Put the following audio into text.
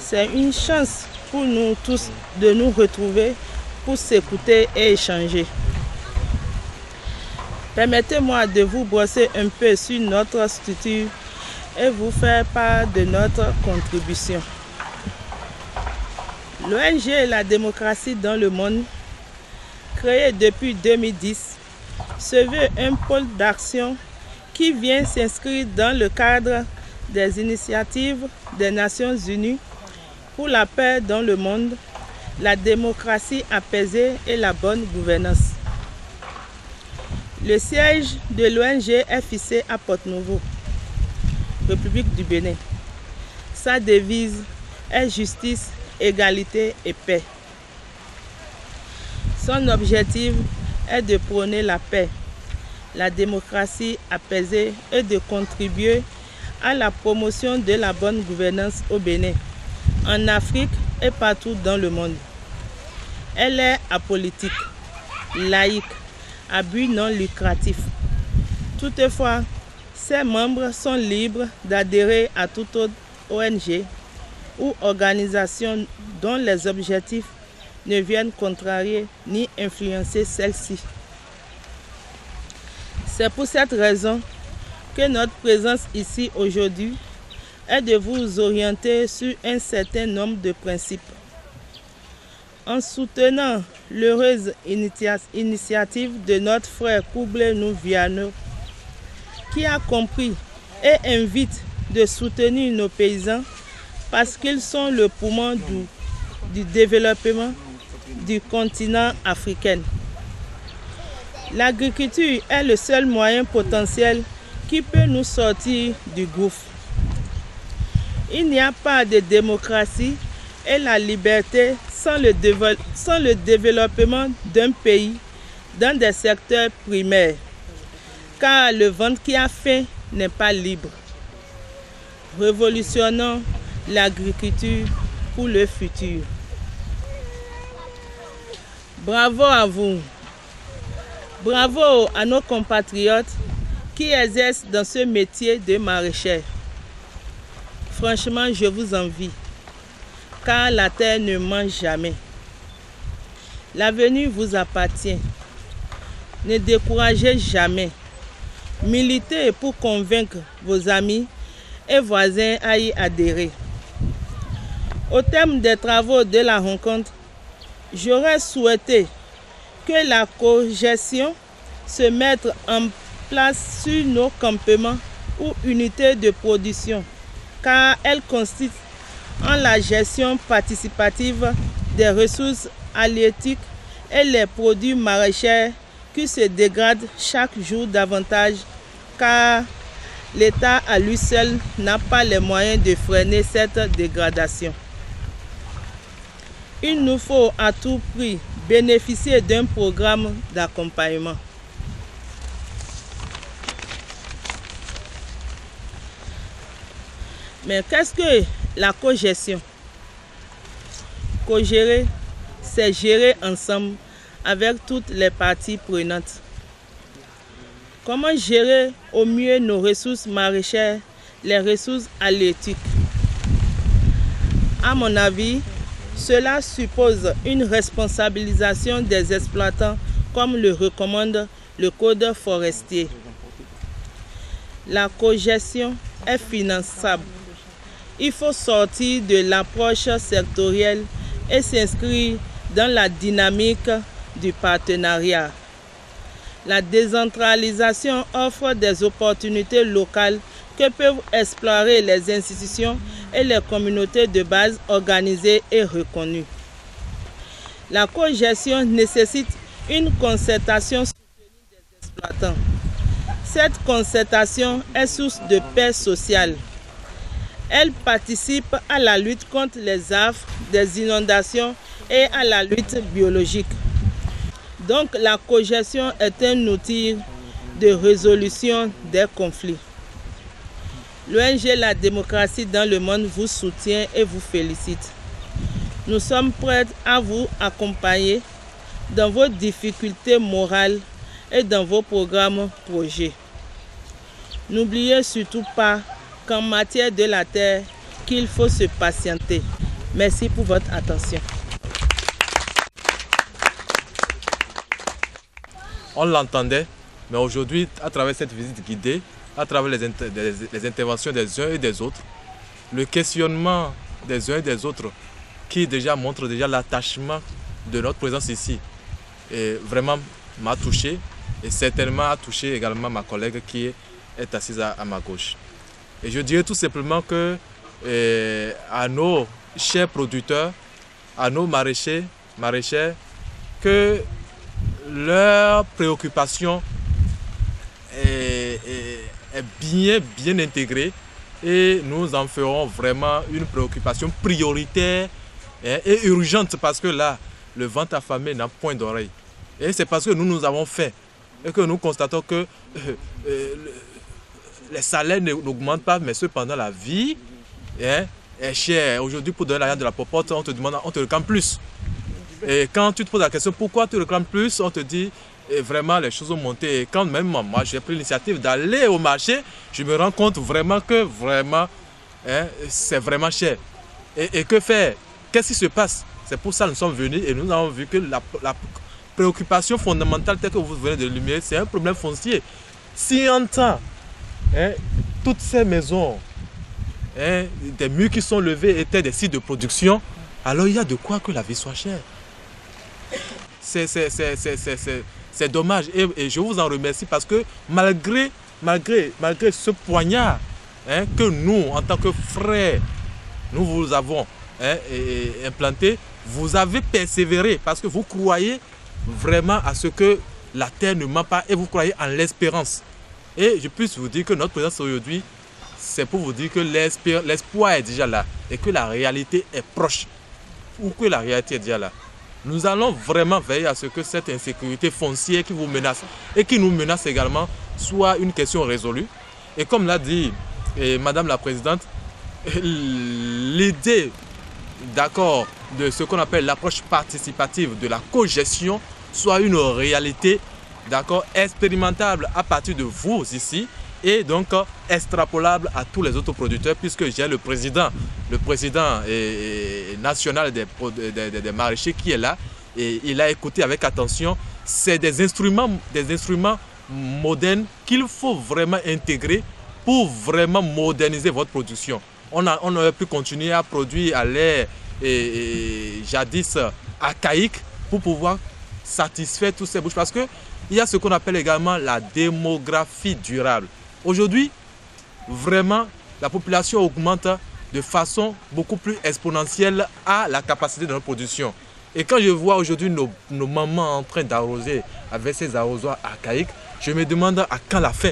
C'est une chance pour nous tous de nous retrouver pour s'écouter et échanger. Permettez-moi de vous brosser un peu sur notre structure et vous faire part de notre contribution. L'ONG La démocratie dans le monde, créée depuis 2010, se veut un pôle d'action qui vient s'inscrire dans le cadre des initiatives des Nations Unies pour la paix dans le monde, la démocratie apaisée et la bonne gouvernance. Le siège de l'ONG est fixé à Porto-Novo, République du Bénin. Sa devise est justice, égalité et paix. Son objectif est de prôner la paix, la démocratie apaisée et de contribuer à la promotion de la bonne gouvernance au Bénin, en Afrique et partout dans le monde. Elle est apolitique, laïque, à but non lucratif. Toutefois, ses membres sont libres d'adhérer à toute autre ONG ou organisation dont les objectifs ne viennent contrarier ni influencer celle-ci. C'est pour cette raison que notre présence ici aujourd'hui est de vous orienter sur un certain nombre de principes. En soutenant l'heureuse initiative de notre frère Kouble Viano, qui a compris et invite de soutenir nos paysans parce qu'ils sont le poumon du développement du continent africain. L'agriculture est le seul moyen potentiel qui peut nous sortir du gouffre. Il n'y a pas de démocratie et la liberté sans le développement d'un pays dans des secteurs primaires, car le ventre qui a faim n'est pas libre. Révolutionnons l'agriculture pour le futur. Bravo à vous. Bravo à nos compatriotes qui exercent dans ce métier de maraîcher. Franchement, je vous envie, car la terre ne mange jamais. L'avenir vous appartient. Ne découragez jamais. Militez pour convaincre vos amis et voisins à y adhérer. Au terme des travaux de la rencontre, j'aurais souhaité que la cogestion se mette en place sur nos campements ou unités de production, car elle consiste en la gestion participative des ressources halieutiques et les produits maraîchers qui se dégradent chaque jour davantage, car l'État à lui seul n'a pas les moyens de freiner cette dégradation. Il nous faut à tout prix bénéficier d'un programme d'accompagnement. Mais qu'est-ce que la cogestion? Co-gérer, c'est gérer ensemble avec toutes les parties prenantes. Comment gérer au mieux nos ressources maraîchères, les ressources halieutiques? À mon avis, cela suppose une responsabilisation des exploitants comme le recommande le Code forestier. La cogestion est finançable. Il faut sortir de l'approche sectorielle et s'inscrire dans la dynamique du partenariat. La décentralisation offre des opportunités locales que peuvent explorer les institutions et les communautés de base organisées et reconnues. La cogestion nécessite une concertation soutenue des exploitants. Cette concertation est source de paix sociale. Elle participe à la lutte contre les affres, des inondations et à la lutte biologique. Donc la cogestion est un outil de résolution des conflits. L'ONG La démocratie dans le monde vous soutient et vous félicite. Nous sommes prêts à vous accompagner dans vos difficultés morales et dans vos programmes projets. N'oubliez surtout pas qu'en matière de la terre, qu'il faut se patienter, Merci pour votre attention. On l'entendait, mais aujourd'hui, à travers cette visite guidée, à travers les interventions des uns et des autres, le questionnement des uns et des autres qui déjà montre déjà l'attachement de notre présence ici, et vraiment m'a touché et certainement a touché également ma collègue qui est assise à ma gauche. Et je dirais tout simplement que à nos chers producteurs, à nos maraîchers, que leur préoccupation est bien intégrée et nous en ferons vraiment une préoccupation prioritaire et urgente parce que là, le ventre affamé n'a point d'oreille. Et c'est parce que nous avons faim et que nous constatons que les salaires n'augmentent pas, mais cependant la vie est chère. Aujourd'hui, pour donner l'argent de la popote, on te demande, on te réclame plus. Et quand tu te poses la question pourquoi tu réclames plus, on te dit vraiment les choses ont monté. Et quand même moi j'ai pris l'initiative d'aller au marché, je me rends compte vraiment que c'est vraiment cher. Et que faire? Qu'est-ce qui se passe? C'est pour ça que nous sommes venus et nous avons vu que la préoccupation fondamentale telle que vous venez de l'énumérer, c'est un problème foncier. Si en temps, toutes ces maisons, des murs qui sont levés étaient des sites de production, alors il y a de quoi que la vie soit chère. C'est dommage et je vous en remercie parce que malgré ce poignard que nous, en tant que frères, nous vous avons implanté, vous avez persévéré parce que vous croyez vraiment à ce que la terre ne ment pas et vous croyez en l'espérance. Et je puisse vous dire que notre présence aujourd'hui, c'est pour vous dire que l'espoir est déjà là et que la réalité est proche ou que la réalité est déjà là. Nous allons vraiment veiller à ce que cette insécurité foncière qui vous menace et qui nous menace également soit une question résolue. Et comme l'a dit Madame la Présidente, l'idée d'accord de ce qu'on appelle l'approche participative de la cogestion soit une réalité d'accord expérimentable à partir de vous ici et donc extrapolable à tous les autres producteurs puisque j'ai le président national des maraîchers qui est là et il a écouté avec attention. C'est des instruments modernes qu'il faut vraiment intégrer pour vraiment moderniser votre production. On aurait pu continuer à produire à l'ère jadis archaïque pour pouvoir satisfaire toutes ces bouches parce qu'il y a ce qu'on appelle également la démographie durable. Aujourd'hui, vraiment, la population augmente de façon beaucoup plus exponentielle à la capacité de notre production. Et quand je vois aujourd'hui nos mamans en train d'arroser avec ces arrosoirs archaïques, je me demande à quand la fin.